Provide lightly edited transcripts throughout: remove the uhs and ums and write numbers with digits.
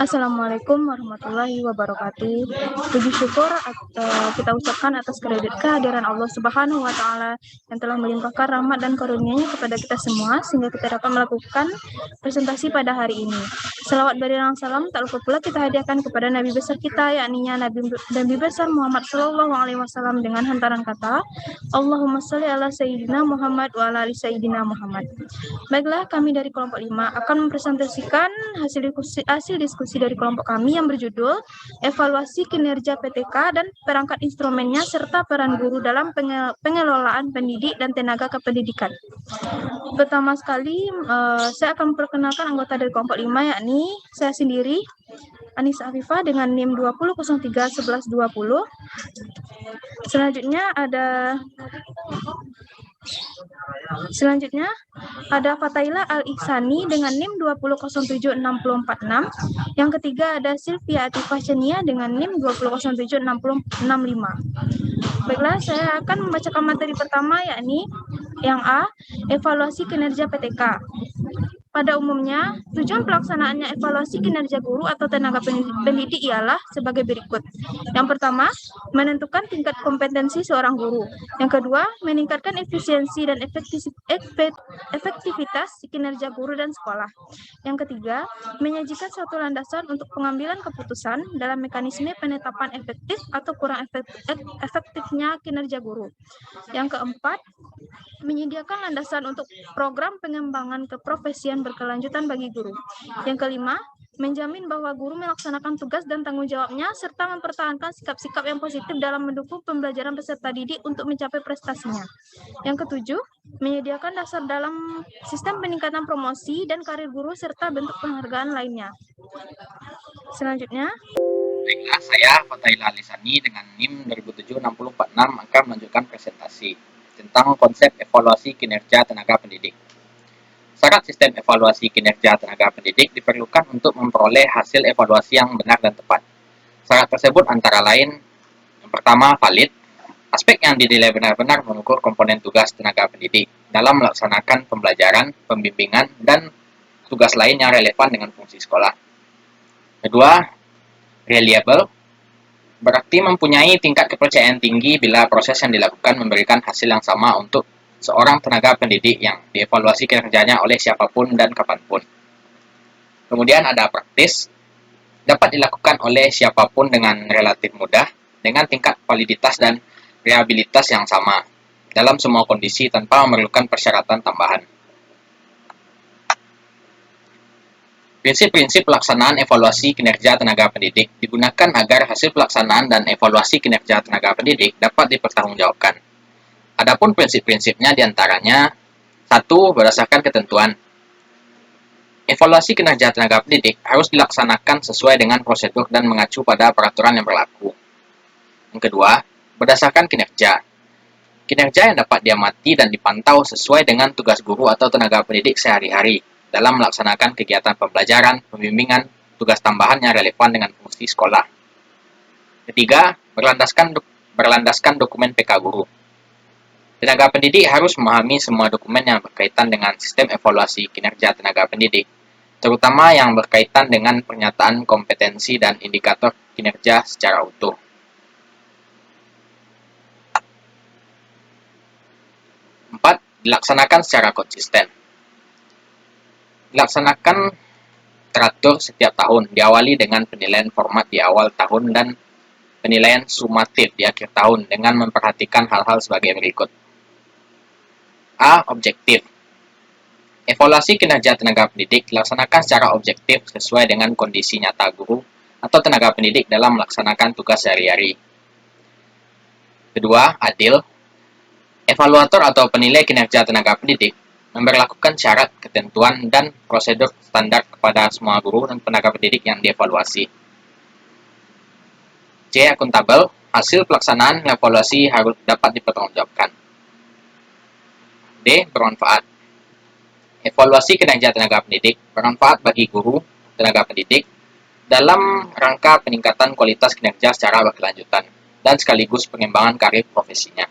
Assalamualaikum warahmatullahi wabarakatuh. Puji syukur kita ucapkan atas kehadiran Allah Subhanahu wa Ta'ala yang telah melimpahkan rahmat dan karunia-Nya kepada kita semua sehingga kita dapat melakukan presentasi pada hari ini. Selawat beriring salam tak lupa pula kita hadiahkan kepada Nabi besar kita, yakni Nabi besar Muhammad Sallallahu Alaihi Wasallam dengan hantaran kata Allahumma sholli ala Sayyidina Muhammad wa ala ali Sayyidina Muhammad. Baiklah, kami dari kelompok 5 akan mempresentasikan hasil diskusi dari kelompok kami yang berjudul Evaluasi Kinerja PTK dan Perangkat Instrumennya serta Peran Guru dalam Pengelolaan Pendidik dan Tenaga Kependidikan. Pertama sekali, saya akan memperkenalkan anggota dari kelompok 5, yakni saya sendiri, Anissa Afifah dengan NIM 20031120. Selanjutnya ada Fataila Al-Ihsani dengan NIM 20076046. Yang ketiga ada Sylvia Atifah Chenia dengan NIM 20076065. Baiklah, saya akan membacakan materi pertama, yakni yang A, evaluasi kinerja PTK. Pada umumnya, tujuan pelaksanaannya evaluasi kinerja guru atau tenaga pendidik ialah sebagai berikut. Yang pertama, menentukan tingkat kompetensi seorang guru. Yang kedua, meningkatkan efisiensi dan efektivitas kinerja guru dan sekolah. Yang ketiga, menyajikan suatu landasan untuk pengambilan keputusan dalam mekanisme penetapan efektif atau kurang efektifnya kinerja guru. Yang keempat, menyediakan landasan untuk program pengembangan keprofesian berkelanjutan bagi guru. Yang kelima, menjamin bahwa guru melaksanakan tugas dan tanggung jawabnya serta mempertahankan sikap-sikap yang positif dalam mendukung pembelajaran peserta didik untuk mencapai prestasinya. Yang ketujuh, menyediakan dasar dalam sistem peningkatan promosi dan karir guru serta bentuk penghargaan lainnya. Selanjutnya, baiklah, saya Fataila Al-Ihsani dengan NIM 20076046 akan melanjutkan presentasi tentang konsep evaluasi kinerja tenaga pendidik. Syarat sistem evaluasi kinerja tenaga pendidik diperlukan untuk memperoleh hasil evaluasi yang benar dan tepat. Syarat tersebut antara lain, yang pertama, valid. Aspek yang dinilai benar-benar mengukur komponen tugas tenaga pendidik dalam melaksanakan pembelajaran, pembimbingan, dan tugas lain yang relevan dengan fungsi sekolah. Kedua, reliable, berarti mempunyai tingkat kepercayaan tinggi bila proses yang dilakukan memberikan hasil yang sama untuk seorang tenaga pendidik yang dievaluasi kinerjanya oleh siapapun dan kapanpun. Kemudian ada praktis, dapat dilakukan oleh siapapun dengan relatif mudah, dengan tingkat validitas dan reliabilitas yang sama, dalam semua kondisi tanpa memerlukan persyaratan tambahan. Prinsip-prinsip pelaksanaan evaluasi kinerja tenaga pendidik digunakan agar hasil pelaksanaan dan evaluasi kinerja tenaga pendidik dapat dipertanggungjawabkan. Adapun prinsip-prinsipnya diantaranya, 1. Berdasarkan ketentuan. Evaluasi kinerja tenaga pendidik harus dilaksanakan sesuai dengan prosedur dan mengacu pada peraturan yang berlaku. Yang kedua, berdasarkan kinerja. Kinerja yang dapat diamati dan dipantau sesuai dengan tugas guru atau tenaga pendidik sehari-hari dalam melaksanakan kegiatan pembelajaran, pembimbingan, tugas tambahan yang relevan dengan fungsi sekolah. Ketiga, berlandaskan dokumen PK guru. Tenaga pendidik harus memahami semua dokumen yang berkaitan dengan sistem evaluasi kinerja tenaga pendidik, terutama yang berkaitan dengan pernyataan kompetensi dan indikator kinerja secara utuh. Empat, dilaksanakan secara konsisten. Dilaksanakan teratur setiap tahun, diawali dengan penilaian format di awal tahun dan penilaian sumatif di akhir tahun dengan memperhatikan hal-hal sebagai berikut. A. Objektif. Evaluasi kinerja tenaga pendidik dilaksanakan secara objektif sesuai dengan kondisi nyata guru atau tenaga pendidik dalam melaksanakan tugas sehari-hari. Kedua, adil. Evaluator atau penilai kinerja tenaga pendidik memberlakukan syarat, ketentuan, dan prosedur standar kepada semua guru dan tenaga pendidik yang dievaluasi. C. Akuntabel. Hasil pelaksanaan evaluasi harus dapat dipertanggungjawabkan. D. Bermanfaat. Evaluasi kinerja tenaga pendidik bermanfaat bagi guru, tenaga pendidik, dalam rangka peningkatan kualitas kinerja secara berkelanjutan dan sekaligus pengembangan karir profesinya.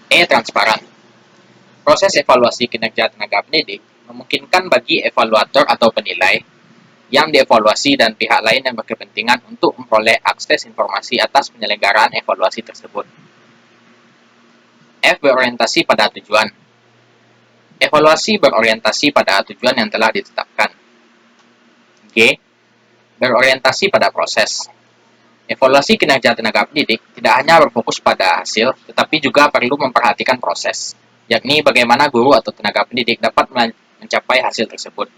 E. Transparan. Proses evaluasi kinerja tenaga pendidik memungkinkan bagi evaluator atau penilai yang dievaluasi dan pihak lain yang berkepentingan untuk memperoleh akses informasi atas penyelenggaraan evaluasi tersebut. F. Berorientasi pada tujuan. Evaluasi berorientasi pada tujuan yang telah ditetapkan. G. Berorientasi pada proses. Evaluasi kinerja tenaga pendidik tidak hanya berfokus pada hasil, tetapi juga perlu memperhatikan proses, yakni bagaimana guru atau tenaga pendidik dapat mencapai hasil tersebut.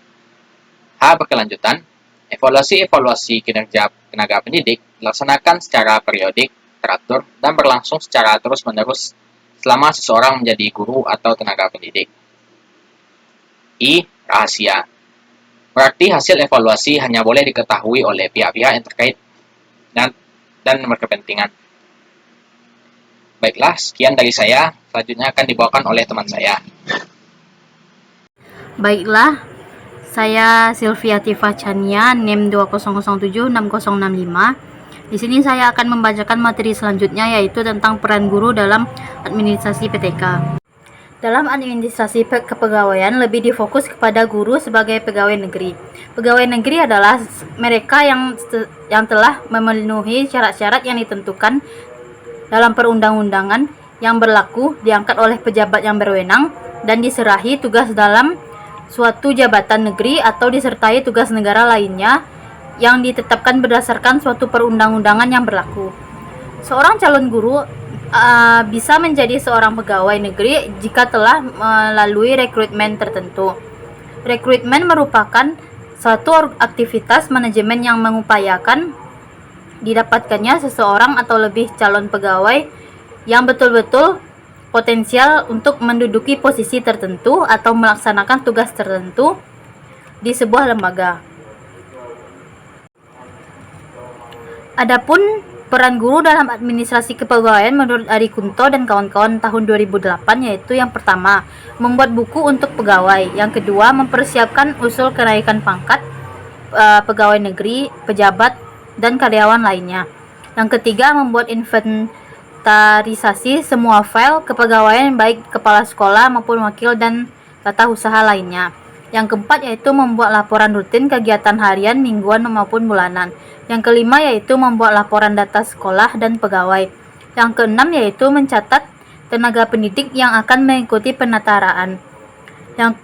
H. Berkelanjutan. Evaluasi kinerja tenaga pendidik dilaksanakan secara periodik, teratur, dan berlangsung secara terus-menerus selama seseorang menjadi guru atau tenaga pendidik. I. Rahasia. Berarti hasil evaluasi hanya boleh diketahui oleh pihak-pihak yang terkait dan berkepentingan. Baiklah, sekian dari saya. Selanjutnya akan dibawakan oleh teman saya. Baiklah, saya Sylvia Tifa Chania, NIM 20076065. Di sini saya akan membacakan materi selanjutnya, yaitu tentang peran guru dalam administrasi PTK. Dalam administrasi kepegawaian lebih difokus kepada guru sebagai pegawai negeri. Pegawai negeri adalah mereka yang telah memenuhi syarat-syarat yang ditentukan dalam perundang-undangan yang berlaku, diangkat oleh pejabat yang berwenang, dan diserahi tugas dalam suatu jabatan negeri atau disertai tugas negara lainnya yang ditetapkan berdasarkan suatu perundang-undangan yang berlaku. Seorang calon guru bisa menjadi seorang pegawai negeri jika telah melalui rekrutmen tertentu. Rekrutmen merupakan suatu aktivitas manajemen yang mengupayakan didapatkannya seseorang atau lebih calon pegawai yang betul-betul potensial untuk menduduki posisi tertentu atau melaksanakan tugas tertentu di sebuah lembaga. Adapun peran guru dalam administrasi kepegawaian menurut Ari Kunto dan kawan-kawan tahun 2008 yaitu yang pertama, membuat buku untuk pegawai. Yang kedua, mempersiapkan usul kenaikan pangkat pegawai negeri, pejabat, dan karyawan lainnya. Yang ketiga, membuat inventarisasi semua file kepegawaian baik kepala sekolah maupun wakil dan tata usaha lainnya. Yang keempat yaitu membuat laporan rutin kegiatan harian, mingguan maupun bulanan. Yang kelima yaitu membuat laporan data sekolah dan pegawai. Yang keenam yaitu mencatat tenaga pendidik yang akan mengikuti penataraan. Yang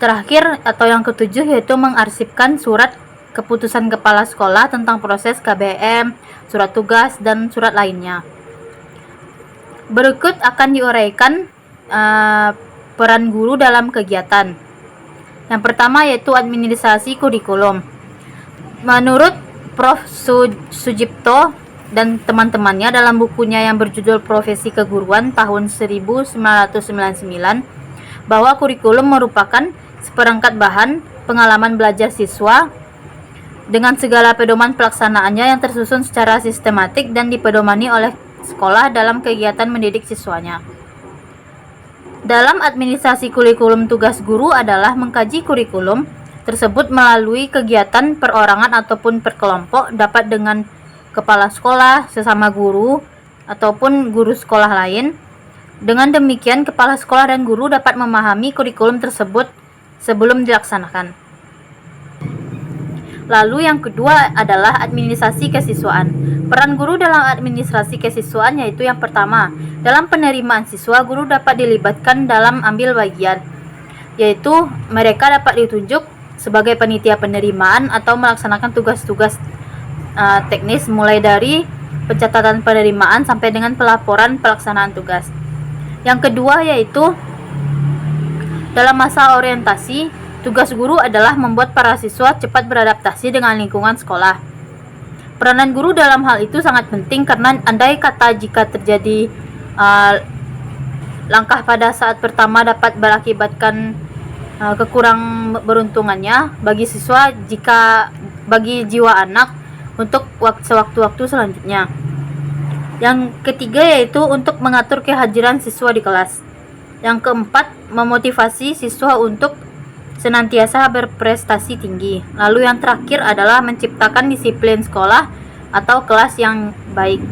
terakhir atau yang ketujuh yaitu mengarsipkan surat keputusan kepala sekolah tentang proses KBM, surat tugas, dan surat lainnya. Berikut akan diuraikan peran guru dalam kegiatan. Yang pertama yaitu administrasi kurikulum. Menurut Prof. Sujipto dan teman-temannya dalam bukunya yang berjudul Profesi Keguruan tahun 1999, bahwa kurikulum merupakan seperangkat bahan pengalaman belajar siswa dengan segala pedoman pelaksanaannya yang tersusun secara sistematik dan dipedomani oleh sekolah dalam kegiatan mendidik siswanya. Dalam administrasi kurikulum, tugas guru adalah mengkaji kurikulum tersebut melalui kegiatan perorangan ataupun per kelompok, dapat dengan kepala sekolah, sesama guru, ataupun guru sekolah lain. Dengan demikian, kepala sekolah dan guru dapat memahami kurikulum tersebut sebelum dilaksanakan. Lalu yang kedua adalah administrasi kesiswaan. Peran guru dalam administrasi kesiswaan yaitu yang pertama, dalam penerimaan siswa, guru dapat dilibatkan dalam ambil bagian, yaitu mereka dapat ditunjuk sebagai panitia penerimaan atau melaksanakan tugas-tugas teknis mulai dari pencatatan penerimaan sampai dengan pelaporan pelaksanaan tugas. Yang kedua yaitu dalam masa orientasi, tugas guru adalah membuat para siswa cepat beradaptasi dengan lingkungan sekolah. Peranan guru dalam hal itu sangat penting karena andai kata jika terjadi langkah pada saat pertama dapat berakibatkan kekurang beruntungannya bagi siswa jika bagi jiwa anak untuk sewaktu-waktu selanjutnya. Yang ketiga yaitu untuk mengatur kehadiran siswa di kelas. Yang keempat, memotivasi siswa untuk senantiasa berprestasi tinggi. Lalu yang terakhir adalah menciptakan disiplin sekolah atau kelas yang baik.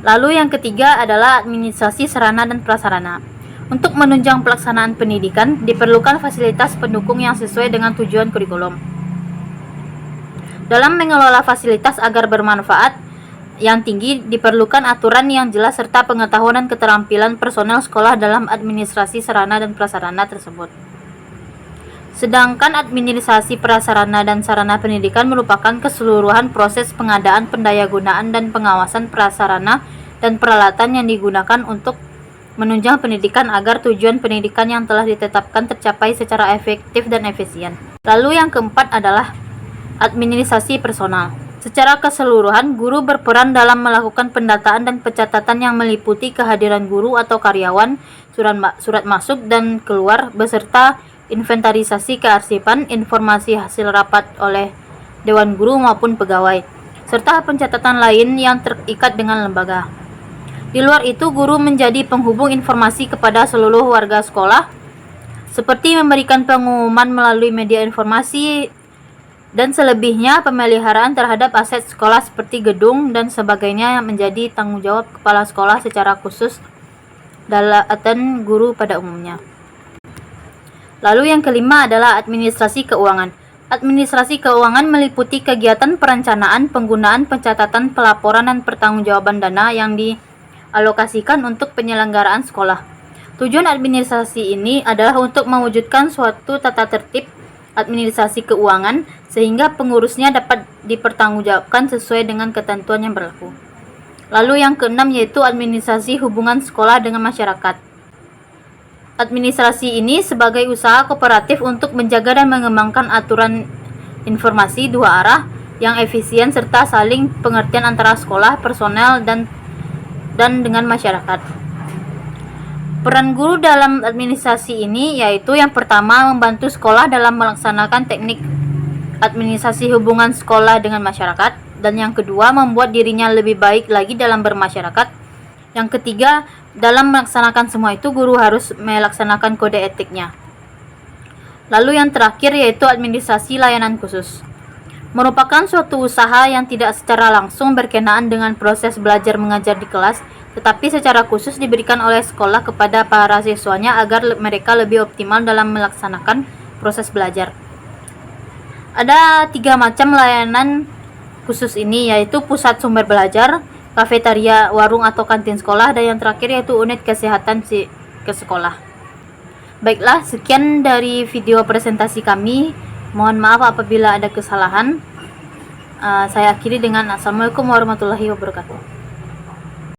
Lalu yang ketiga adalah administrasi sarana dan prasarana. Untuk menunjang pelaksanaan pendidikan, diperlukan fasilitas pendukung yang sesuai dengan tujuan kurikulum. Dalam mengelola fasilitas agar bermanfaat yang tinggi, diperlukan aturan yang jelas serta pengetahuan dan keterampilan personel sekolah dalam administrasi sarana dan prasarana tersebut. Sedangkan administrasi prasarana dan sarana pendidikan merupakan keseluruhan proses pengadaan, pendayagunaan, dan pengawasan prasarana dan peralatan yang digunakan untuk menunjang pendidikan agar tujuan pendidikan yang telah ditetapkan tercapai secara efektif dan efisien. Lalu yang keempat adalah administrasi personal. Secara keseluruhan, guru berperan dalam melakukan pendataan dan pencatatan yang meliputi kehadiran guru atau karyawan, surat masuk dan keluar, beserta inventarisasi kearsipan, informasi hasil rapat oleh Dewan Guru maupun pegawai, serta pencatatan lain yang terikat dengan lembaga. Di luar itu, guru menjadi penghubung informasi kepada seluruh warga sekolah, seperti memberikan pengumuman melalui media informasi, dan selebihnya pemeliharaan terhadap aset sekolah seperti gedung dan sebagainya yang menjadi tanggung jawab kepala sekolah secara khusus dan guru pada umumnya. Lalu yang kelima adalah administrasi keuangan. Administrasi keuangan meliputi kegiatan perencanaan, penggunaan, pencatatan, pelaporan, dan pertanggungjawaban dana yang dialokasikan untuk penyelenggaraan sekolah. Tujuan administrasi ini adalah untuk mewujudkan suatu tata tertib administrasi keuangan sehingga pengurusnya dapat dipertanggungjawabkan sesuai dengan ketentuan yang berlaku. Lalu yang keenam yaitu administrasi hubungan sekolah dengan masyarakat. Administrasi ini sebagai usaha kooperatif untuk menjaga dan mengembangkan aturan informasi dua arah yang efisien serta saling pengertian antara sekolah, personel, dan dengan masyarakat. Peran guru dalam administrasi ini yaitu yang pertama membantu sekolah dalam melaksanakan teknik administrasi hubungan sekolah dengan masyarakat, dan yang kedua membuat dirinya lebih baik lagi dalam bermasyarakat. Yang ketiga, dalam melaksanakan semua itu guru harus melaksanakan kode etiknya. Lalu yang terakhir yaitu administrasi layanan khusus. Merupakan suatu usaha yang tidak secara langsung berkenaan dengan proses belajar mengajar di kelas, tetapi secara khusus diberikan oleh sekolah kepada para siswanya agar mereka lebih optimal dalam melaksanakan proses belajar. Ada 3 macam layanan khusus ini, yaitu pusat sumber belajar, kafetaria, warung atau kantin sekolah, dan yang terakhir yaitu unit kesehatan ke sekolah. Baiklah, sekian dari video presentasi kami. Mohon maaf apabila ada kesalahan. Saya akhiri dengan Assalamualaikum warahmatullahi wabarakatuh.